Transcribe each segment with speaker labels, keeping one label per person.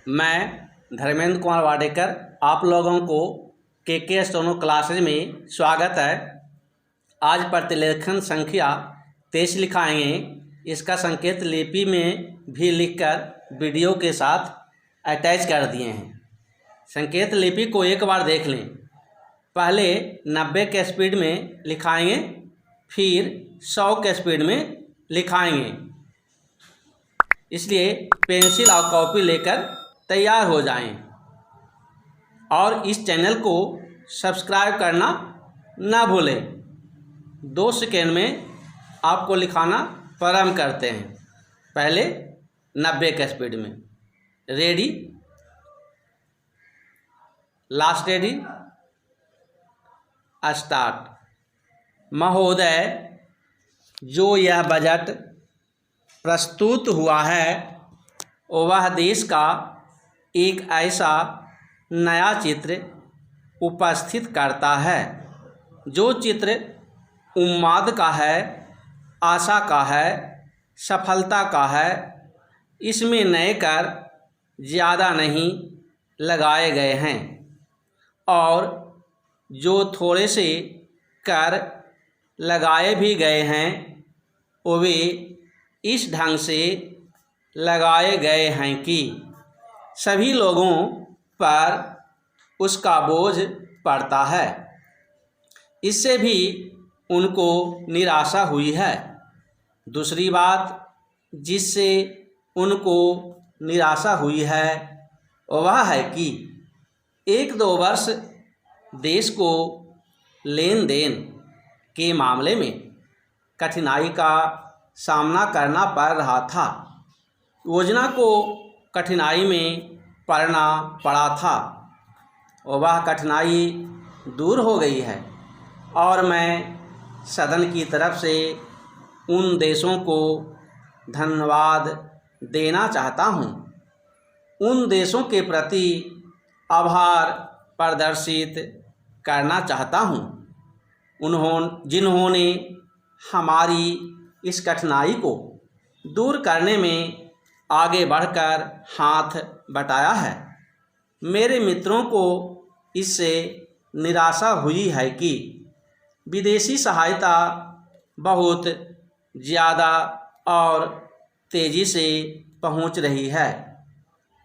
Speaker 1: मैं धर्मेंद्र कुमार वाडेकर आप लोगों को के स्टोनो क्लासेज में स्वागत है। आज प्रतिलेखन संख्या 23 लिखाएंगे। इसका संकेत लिपि में भी लिखकर वीडियो के साथ अटैच कर दिए हैं। संकेत लिपि को एक बार देख लें। पहले 90 के स्पीड में लिखाएंगे, फिर 100 के स्पीड में लिखाएंगे। इसलिए पेंसिल और कॉपी लेकर तैयार हो जाएं और इस चैनल को सब्सक्राइब करना ना भूलें। 2 सेकेंड में आपको लिखाना प्रारंभ करते हैं। पहले 90 के स्पीड में। Ready, last ready, start. महोदय, जो यह बजट प्रस्तुत हुआ है वह देश का एक ऐसा नया चित्र उपस्थित करता है जो चित्र उन्माद का है, आशा का है, सफलता का है। इसमें नए कर ज़्यादा नहीं लगाए गए हैं और जो थोड़े से कर लगाए भी गए हैं वे इस ढंग से लगाए गए हैं कि सभी लोगों पर उसका बोझ पड़ता है। इससे भी उनको निराशा हुई है। दूसरी बात जिससे उनको निराशा हुई है वह है कि 1-2 वर्ष देश को लेन देन के मामले में कठिनाई का सामना करना पड़ रहा था। योजना को कठिनाई में पड़ना पड़ा था, वह कठिनाई दूर हो गई है और मैं सदन की तरफ से उन देशों को धन्यवाद देना चाहता हूँ। उन देशों के प्रति आभार प्रदर्शित करना चाहता हूँ जिन्होंने हमारी इस कठिनाई को दूर करने में आगे बढ़कर हाथ बटाया है। मेरे मित्रों को इससे निराशा हुई है कि विदेशी सहायता बहुत ज़्यादा और तेज़ी से पहुंच रही है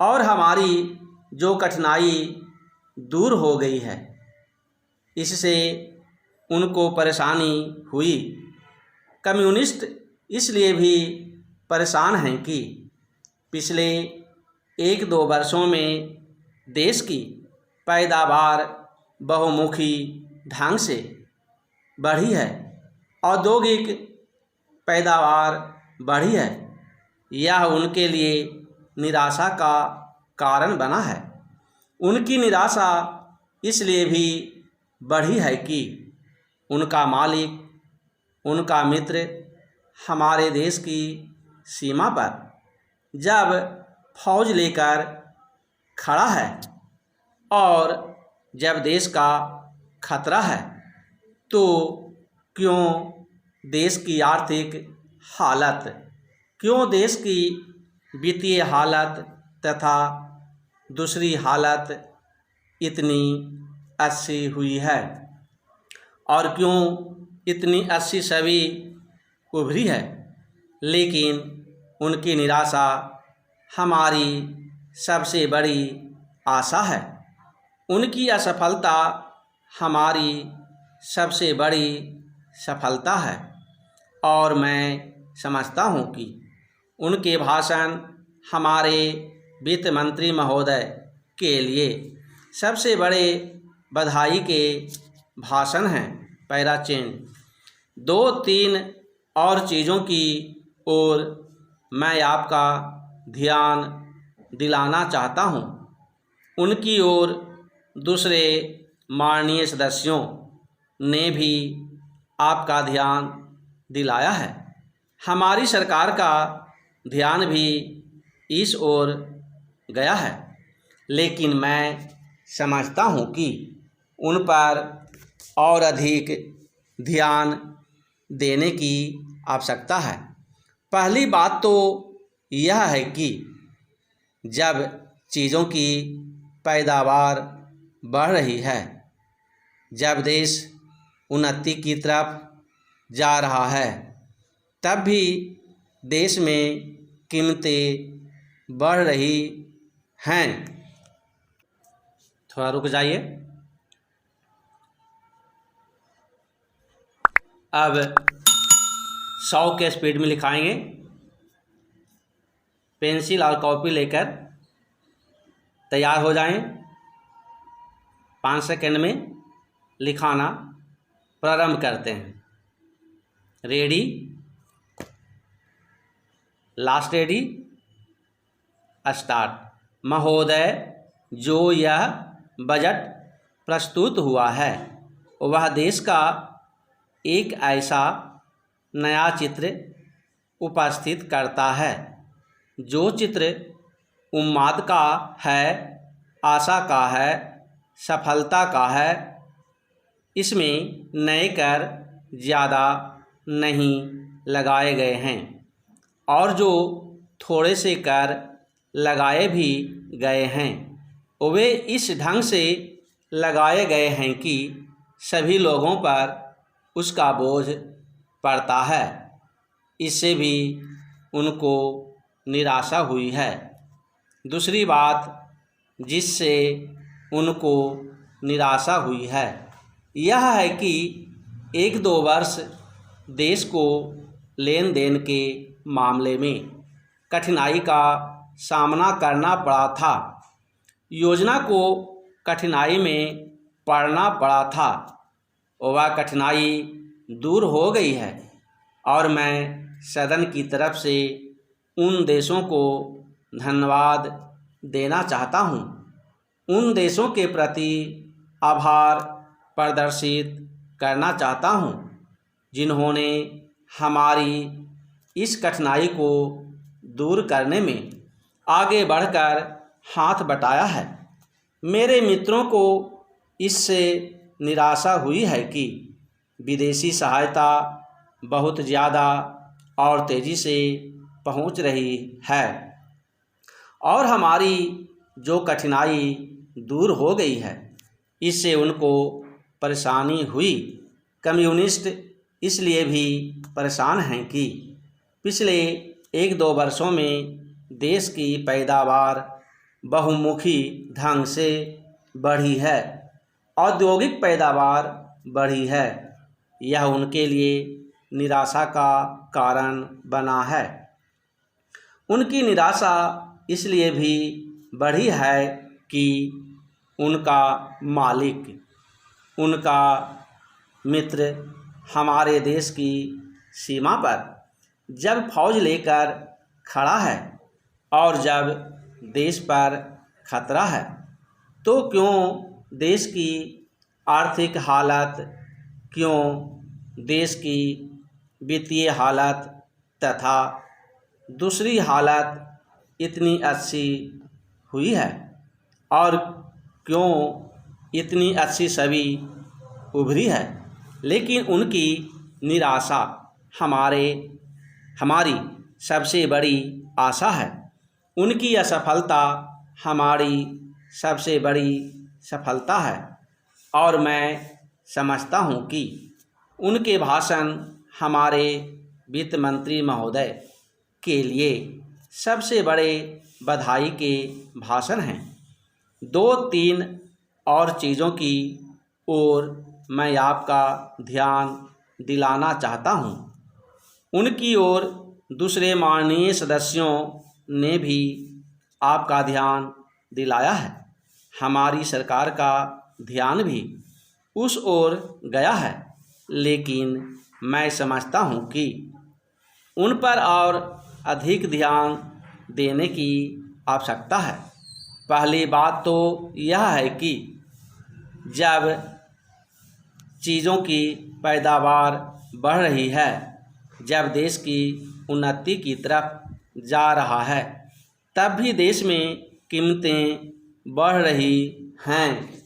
Speaker 1: और हमारी जो कठिनाई दूर हो गई है इससे उनको परेशानी हुई। कम्युनिस्ट इसलिए भी परेशान हैं कि पिछले 1-2 वर्षों में देश की पैदावार बहुमुखी ढंग से बढ़ी है, औद्योगिक पैदावार बढ़ी है। यह उनके लिए निराशा का कारण बना है। उनकी निराशा इसलिए भी बढ़ी है कि उनका मालिक, उनका मित्र हमारे देश की सीमा पर जब फौज लेकर खड़ा है और जब देश का खतरा है तो क्यों देश की आर्थिक हालत, क्यों देश की वित्तीय हालत तथा दूसरी हालत इतनी अच्छी हुई है और क्यों इतनी अच्छी छवि उभरी है। लेकिन उनकी निराशा हमारी सबसे बड़ी आशा है। उनकी असफलता हमारी सबसे बड़ी सफलता है और मैं समझता हूँ कि उनके भाषण हमारे वित्त मंत्री महोदय के लिए सबसे बड़े बधाई के भाषण हैं। पैराचेन 2-3 और चीज़ों की ओर मैं आपका ध्यान दिलाना चाहता हूँ। उनकी ओर दूसरे माननीय सदस्यों ने भी आपका ध्यान दिलाया है। हमारी सरकार का ध्यान भी इस ओर गया है, लेकिन मैं समझता हूँ कि उन पर और अधिक ध्यान देने की आवश्यकता है। पहली बात तो यह है कि जब चीज़ों की पैदावार बढ़ रही है। जब देश उन्नति की तरफ जा रहा है तब भी देश में कीमतें बढ़ रही हैं। थोड़ा रुक जाइए। अब 100 के स्पीड में लिखाएंगे। पेंसिल और कॉपी लेकर तैयार हो जाएं। 5 सेकंड में लिखाना प्रारंभ करते हैं। Ready, last ready, start. महोदय, जो यह बजट प्रस्तुत हुआ है वह देश का एक ऐसा नया चित्र उपस्थित करता है जो चित्र उम्माद का है, आशा का है, सफलता का है। इसमें नए कर ज़्यादा नहीं लगाए गए हैं और जो थोड़े से कर लगाए भी गए हैं वे इस ढंग से लगाए गए हैं कि सभी लोगों पर उसका बोझ पड़ता है। इससे भी उनको निराशा हुई है। दूसरी बात जिससे उनको निराशा हुई है यह है कि 1-2 वर्ष देश को लेन देन के मामले में कठिनाई का सामना करना पड़ा था। योजना को कठिनाई में पड़ना पड़ा था। वह कठिनाई दूर हो गई है और मैं सदन की तरफ से उन देशों को धन्यवाद देना चाहता हूँ। उन देशों के प्रति आभार प्रदर्शित करना चाहता हूँ जिन्होंने हमारी इस कठिनाई को दूर करने में आगे बढ़कर हाथ बटाया है। मेरे मित्रों को इससे निराशा हुई है कि विदेशी सहायता बहुत ज़्यादा और तेज़ी से पहुंच रही है और हमारी जो कठिनाई दूर हो गई है इससे उनको परेशानी हुई। कम्युनिस्ट इसलिए भी परेशान हैं कि पिछले 1-2 वर्षों में देश की पैदावार बहुमुखी ढंग से बढ़ी है, औद्योगिक पैदावार बढ़ी है। यह उनके लिए निराशा का कारण बना है। उनकी निराशा इसलिए भी बढ़ी है कि उनका मालिक, उनका मित्र हमारे देश की सीमा पर जब फौज लेकर खड़ा है और जब देश पर खतरा है तो क्यों देश की आर्थिक हालत, क्यों देश की वित्तीय हालत तथा दूसरी हालत इतनी अच्छी हुई है और क्यों इतनी अच्छी छवि उभरी है। लेकिन उनकी निराशा हमारी सबसे बड़ी आशा है। उनकी असफलता हमारी सबसे बड़ी सफलता है और मैं समझता हूँ कि उनके भाषण हमारे वित्त मंत्री महोदय के लिए सबसे बड़े बधाई के भाषण हैं। 2-3 और चीज़ों की ओर मैं आपका ध्यान दिलाना चाहता हूँ। उनकी ओर दूसरे माननीय सदस्यों ने भी आपका ध्यान दिलाया है। हमारी सरकार का ध्यान भी उस ओर गया है, लेकिन मैं समझता हूँ कि उन पर और अधिक ध्यान देने की आवश्यकता है। पहली बात तो यह है कि जब चीज़ों की पैदावार बढ़ रही है, जब देश की उन्नति की तरफ जा रहा है, तब भी देश में कीमतें बढ़ रही हैं।